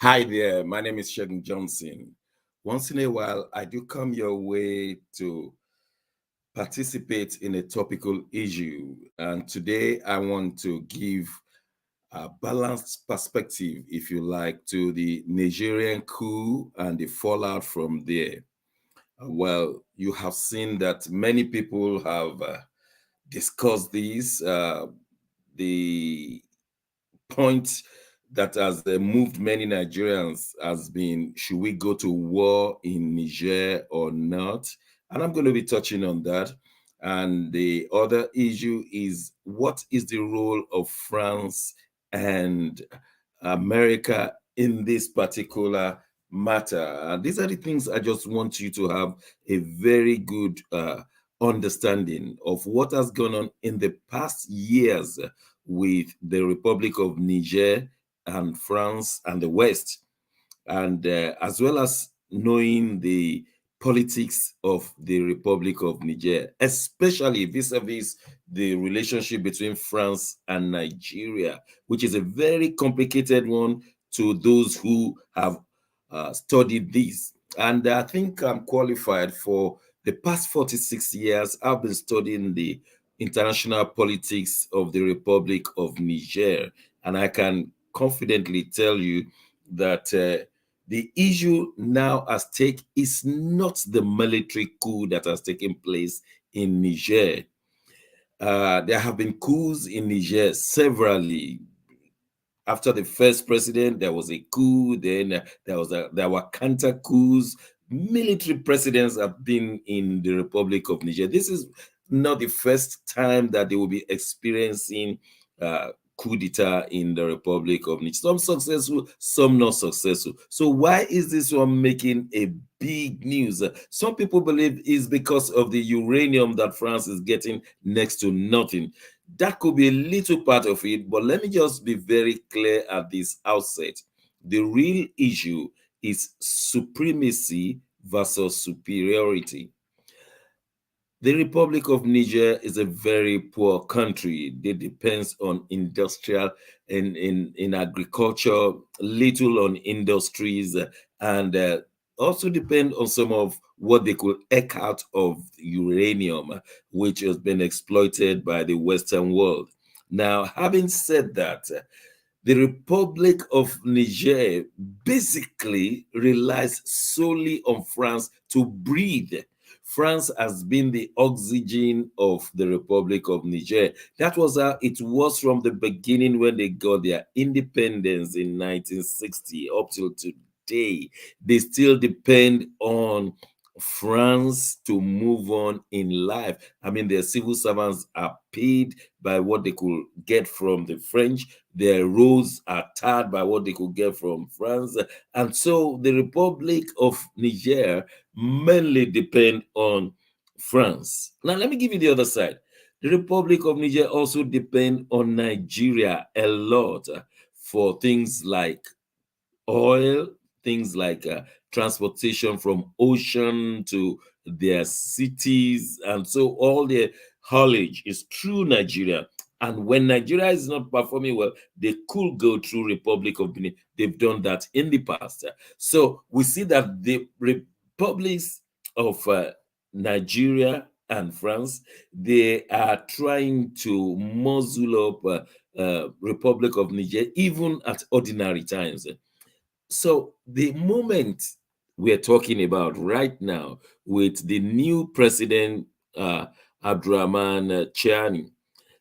Hi there, my name is Segun Johnson. Once in a while, I do come your way to participate in a topical issue. And today I want to give a balanced perspective, if you like, to the Nigerian coup and the fallout from there. Well, you have seen that many people have discussed this. The point that has moved many Nigerians has been, should we go to war in Niger or not? And I'm going to be touching on that. And the other issue is, what is the role of France and America in this particular matter? And these are the things I just want you to have a very good understanding of what has gone on in the past years with the Republic of Niger and France and the West, and as well as knowing the politics of the Republic of Niger, especially vis-a-vis the relationship between France and Nigeria, which is a very complicated one to those who have studied this. And I think I'm qualified. For the past 46 years, I've been studying the international politics of the Republic of Niger, and I can confidently tell you that the issue now at stake is not the military coup that has taken place in Niger. There have been coups in Niger severally. After the first president, there was a coup. Then there were counter coups. Military presidents have been in the Republic of Niger. This is not the first time that they will be experiencing coup d'etat in the Republic of Niger. Some successful, some not successful. So why is this one making a big news? Some people believe it's because of the uranium that France is getting next to nothing. That could be a little part of it, but let me just be very clear at this outset. The real issue is supremacy versus superiority. The Republic of Niger is a very poor country. It depends on industrial in agriculture, little on industries, and also depend on some of what they could eke out of uranium, which has been exploited by the Western world. Now, having said that, the Republic of Niger basically relies solely on France to breathe. France has been the oxygen of the Republic of Niger. That was how it was from the beginning when they got their independence in 1960 up till today. They still depend on France to move on in life. I mean, their civil servants are paid by what they could get from the French. Their roads are tarred by what they could get from France. And so the Republic of Niger mainly depend on France. Now, let me give you the other side. The Republic of Niger also depend on Nigeria a lot for things like oil, things like transportation from ocean to their cities. And so all their haulage is through Nigeria. And when Nigeria is not performing well, they could go through Republic of Benin. They've done that in the past. So we see that the republics of Nigeria and France, they are trying to muzzle up Republic of Niger, even at ordinary times. So the moment we're talking about right now with the new president, Abdurrahman Chiani,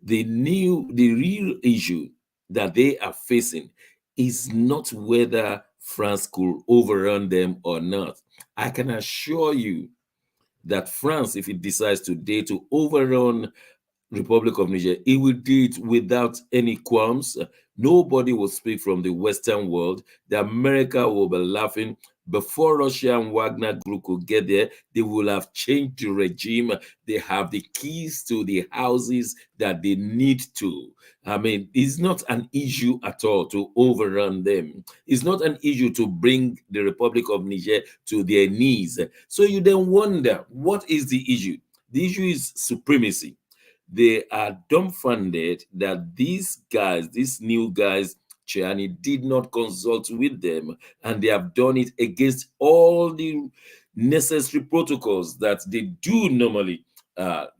the real issue that they are facing is not whether France could overrun them or not. I can assure you that France, if it decides today to overrun Republic of Niger, he will do it without any qualms. Nobody will speak from the Western world. The America will be laughing. Before Russia and Wagner Group could get there, they will have changed the regime. They have the keys to the houses that they need to. I mean, it's not an issue at all to overrun them. It's not an issue to bring the Republic of Niger to their knees. So you then wonder, what is the issue? The issue is supremacy. They are dumbfounded that these guys, these new guys, Chiani, did not consult with them, and they have done it against all the necessary protocols that they do normally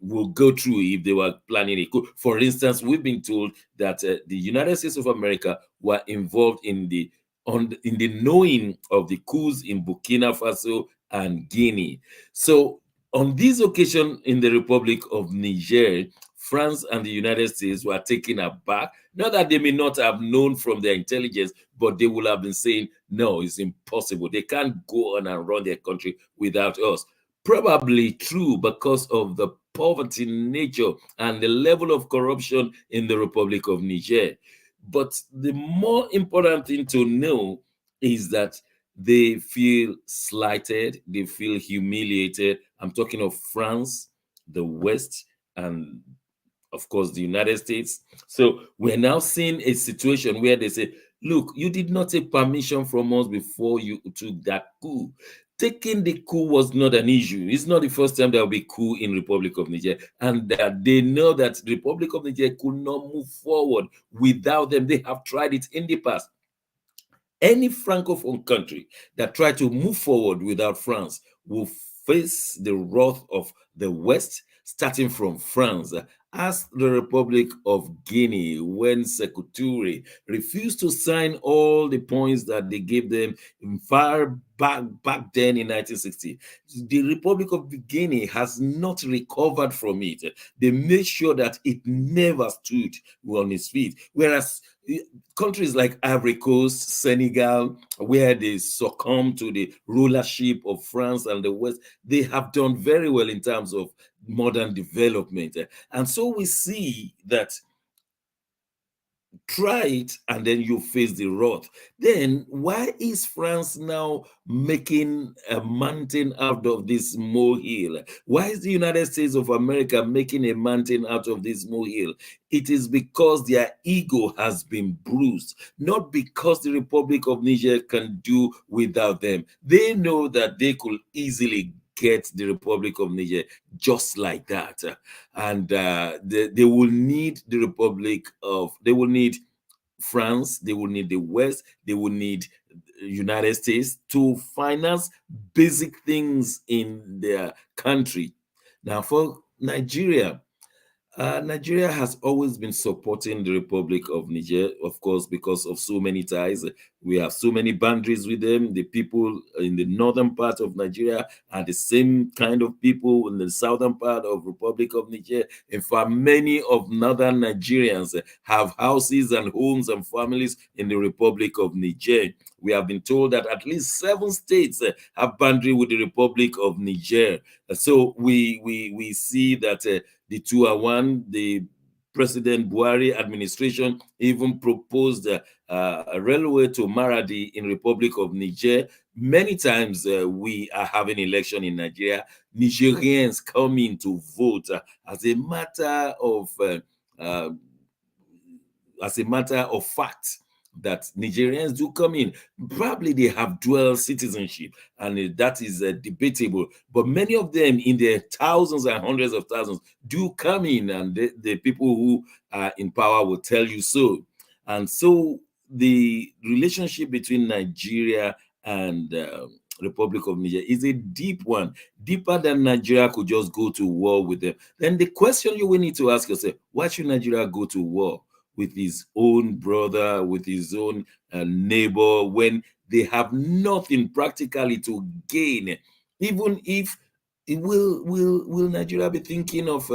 will go through if they were planning a coup. For instance, we've been told that the United States of America were involved in the knowing of the coups in Burkina Faso and Guinea. So on this occasion in the Republic of Niger, France and the United States were taken aback. Not that they may not have known from their intelligence, but they would have been saying, no, it's impossible. They can't go on and run their country without us. Probably true because of the poverty nature and the level of corruption in the Republic of Niger. But the more important thing to know is that they feel slighted, they feel humiliated. I'm talking of France, the West, and of course the United States. So we're now seeing a situation where they say, look, you did not take permission from us before you took that coup. Taking the coup was not an issue. It's not the first time there will be coup in Republic of Niger, and that they know that the Republic of Niger could not move forward without them. They have tried it in the past. Any francophone country that try to move forward without France will face the wrath of the West, starting from France. Ask the Republic of Guinea when Sekou Touré refused to sign all the points that they gave them far back then in 1960. The Republic of Guinea has not recovered from it. They made sure that it never stood on its feet. Whereas countries like Ivory Coast, Senegal, where they succumb to the rulership of France and the West, they have done very well in terms of modern development. And so we see that try it and then you face the wrath. Then why is France now making a mountain out of this molehill? Why is the United States of America making a mountain out of this molehill? It is because their ego has been bruised, not because the Republic of Niger can do without them. They know that they could easily get the Republic of Niger just like that. And they will need the they will need France, they will need the West, they will need United States to finance basic things in their country. Now, for Nigeria, Nigeria has always been supporting the Republic of Niger, of course, because of so many ties. We have so many boundaries with them. The people in the northern part of Nigeria are the same kind of people in the southern part of Republic of Niger. In fact, many of northern Nigerians have houses and homes and families in the Republic of Niger. We have been told that at least 7 states have boundary with the Republic of Niger. So we see that the two are one. The President Buhari administration even proposed a railway to Maradi in Republic of Niger. Many times we are having election in Nigeria. Nigerians come in to vote as a matter of fact that Nigerians do come in. Probably they have dual citizenship, and that is debatable. But many of them, in their thousands and hundreds of thousands, do come in, and the people who are in power will tell you so. And so the relationship between Nigeria and Republic of Niger is a deep one, deeper than Nigeria could just go to war with them. Then the question you will need to ask yourself: why should Nigeria go to war with his own brother, with his own neighbor, when they have nothing practically to gain? Even if will Nigeria be thinking of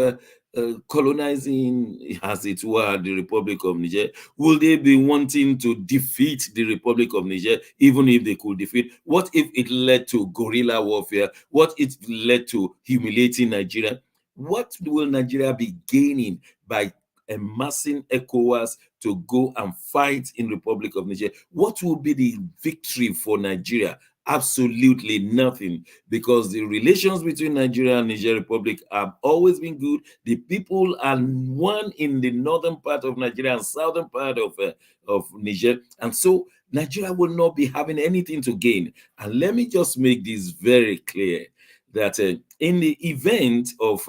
colonizing, as it were, the Republic of Niger? Will they be wanting to defeat the Republic of Niger, even if they could defeat? What if it led to guerrilla warfare? What if it led to humiliating Nigeria? What will Nigeria be gaining by amassing ECOWAS to go and fight in Republic of Niger? What will be the victory for Nigeria? Absolutely nothing, because the relations between Nigeria and Niger Republic have always been good. The people are one in the northern part of Nigeria and southern part of Niger, and so Nigeria will not be having anything to gain. And let me just make this very clear that in the event of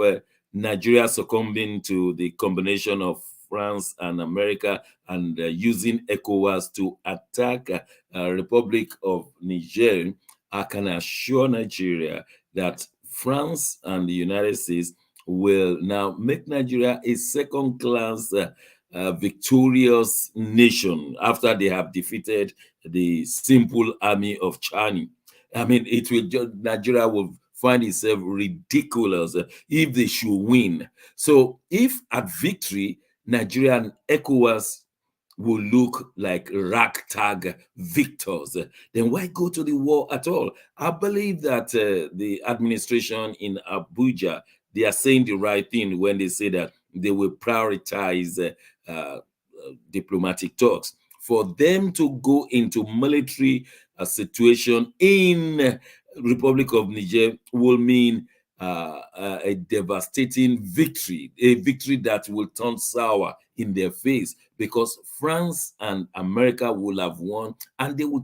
Nigeria succumbing to the combination of France and America and using ECOWAS to attack Republic of Niger, I can assure Nigeria that France and the United States will now make Nigeria a second-class victorious nation after they have defeated the simple army of Chani. I mean, it will just, Nigeria will find itself ridiculous if they should win. So, if at victory, Nigeria and ECOWAS will look like ragtag victors, then why go to the war at all? I believe that the administration in Abuja, they are saying the right thing when they say that they will prioritize diplomatic talks. For them to go into military situation in Republic of Niger will mean a devastating victory, a victory that will turn sour in their face, because France and America will have won, and they will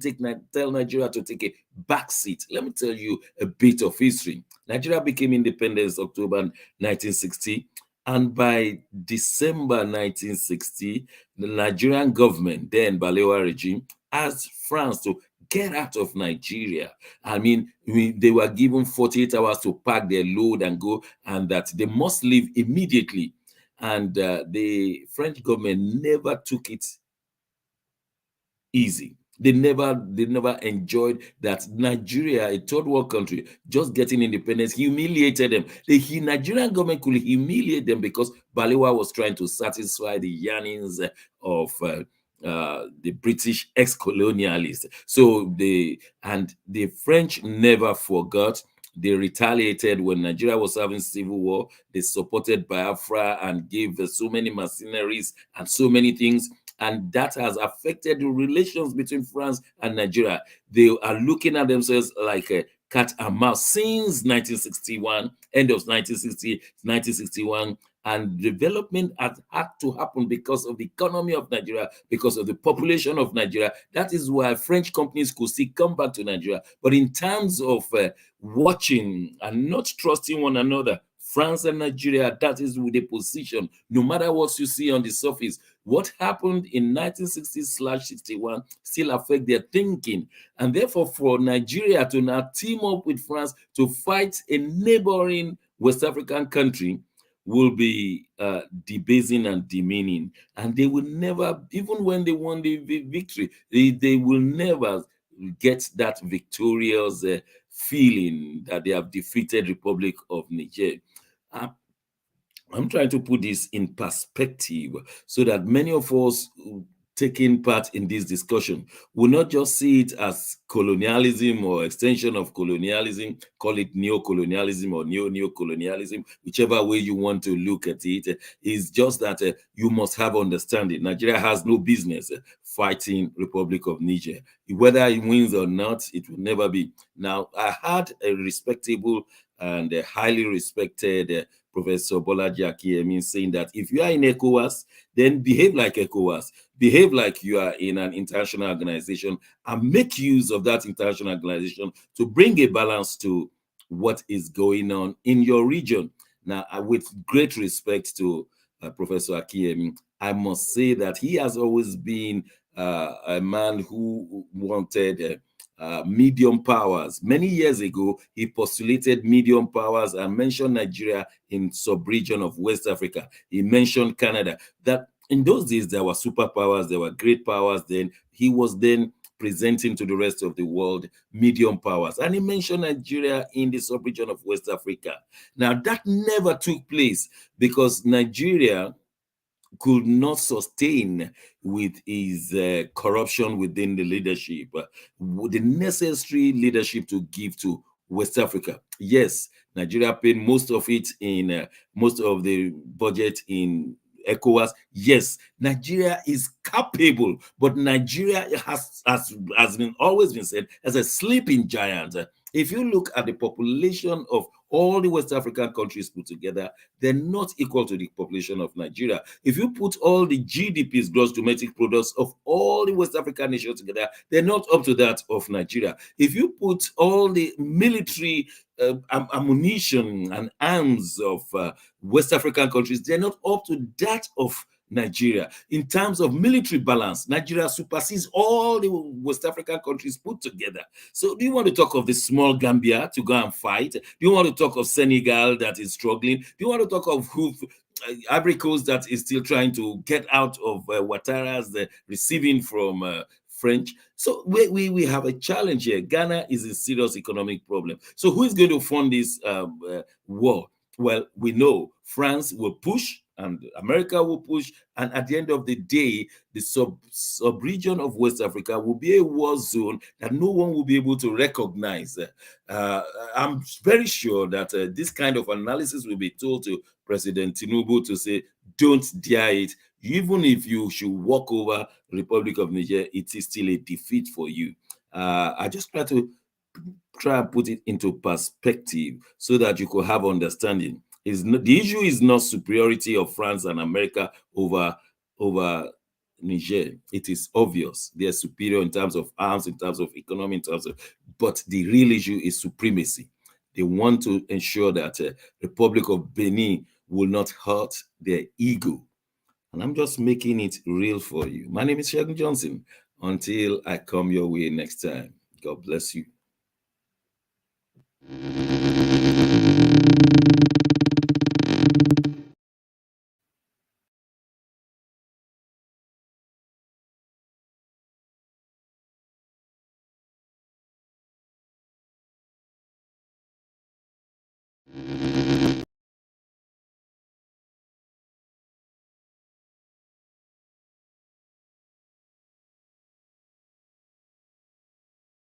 tell Nigeria to take a back seat. Let me tell you a bit of history. Nigeria became independent October 1960, and by December 1960, the Nigerian government, then Balewa regime, asked France to get out of Nigeria. I mean, they were given 48 hours to pack their load and go, and that they must leave immediately. And the French government never took it easy. They never enjoyed that. Nigeria, a third world country, just getting independence, humiliated them. The Nigerian government could humiliate them because Balewa was trying to satisfy the yearnings of the British ex-colonialists. So the French never forgot. They retaliated when Nigeria was having civil war. They supported Biafra and gave so many mercenaries and so many things, and that has affected the relations between France and Nigeria. They are looking at themselves like a cat and mouse since 1961, end of 1960, 1961, and development has had to happen because of the economy of Nigeria, because of the population of Nigeria. That is why French companies could still come back to Nigeria. But in terms of watching and not trusting one another, France and Nigeria, that is with the position. No matter what you see on the surface, what happened in 1960/61 still affect their thinking. And therefore, for Nigeria to now team up with France to fight a neighboring West African country will be debasing and demeaning. And they will never, even when they won the victory, they will never get that victorious feeling that they have defeated Republic of Niger. Uh, I'm trying to put this in perspective so that many of us taking part in this discussion will not just see it as colonialism or extension of colonialism, call it neo-colonialism or neo-colonialism, whichever way you want to look at it. Is just that you must have understanding. Nigeria has no business fighting Republic of Niger. Whether it wins or not, it will never be. Now, I had a respectable and a highly respected Professor Bolaji Akiyemi saying that if you are in ECOWAS, then behave like ECOWAS, behave like you are in an international organization, and make use of that international organization to bring a balance to what is going on in your region. Now, with great respect to Professor Akiyemi, I must say that he has always been a man who wanted medium powers. Many years ago, he postulated medium powers and mentioned Nigeria in sub-region of West Africa. He mentioned Canada. That in those days, there were superpowers, there were great powers. Then he was then presenting to the rest of the world medium powers. And he mentioned Nigeria in the sub-region of West Africa. Now, that never took place because Nigeria could not sustain with his corruption within the leadership, the necessary leadership to give to West Africa. Yes, Nigeria paid most of it in most of the budget in ECOWAS. Yes, Nigeria is capable, but Nigeria has been always been said as a sleeping giant. If you look at the population of all the West African countries put together, they're not equal to the population of Nigeria. If you put all the GDPs, gross domestic products, of all the West African nations together, they're not up to that of Nigeria. If you put all the military ammunition and arms of West African countries, they're not up to that of Nigeria. In terms of military balance, Nigeria supersedes all the West African countries put together. So, do you want to talk of the small Gambia to go and fight? Do you want to talk of Senegal that is struggling? Do you want to talk of Ivory Coast that is still trying to get out of Ouattara's receiving from French? So we have a challenge here. Ghana is a serious economic problem. So who is going to fund this war? Well, we know France will push and America will push. And at the end of the day, the sub-region of West Africa will be a war zone that no one will be able to recognize. I'm very sure that this kind of analysis will be told to President Tinubu to say, don't dare it. Even if you should walk over Republic of Niger, it is still a defeat for you. I just try and put it into perspective so that you could have understanding. The issue is not superiority of France and America over Niger. It is obvious they are superior in terms of arms, in terms of economy, in terms of, but the real issue is supremacy. They want to ensure that Republic of Benin will not hurt their ego. And I'm just making it real for you. My name is Segun Johnson. Until I come your way next time, God bless you.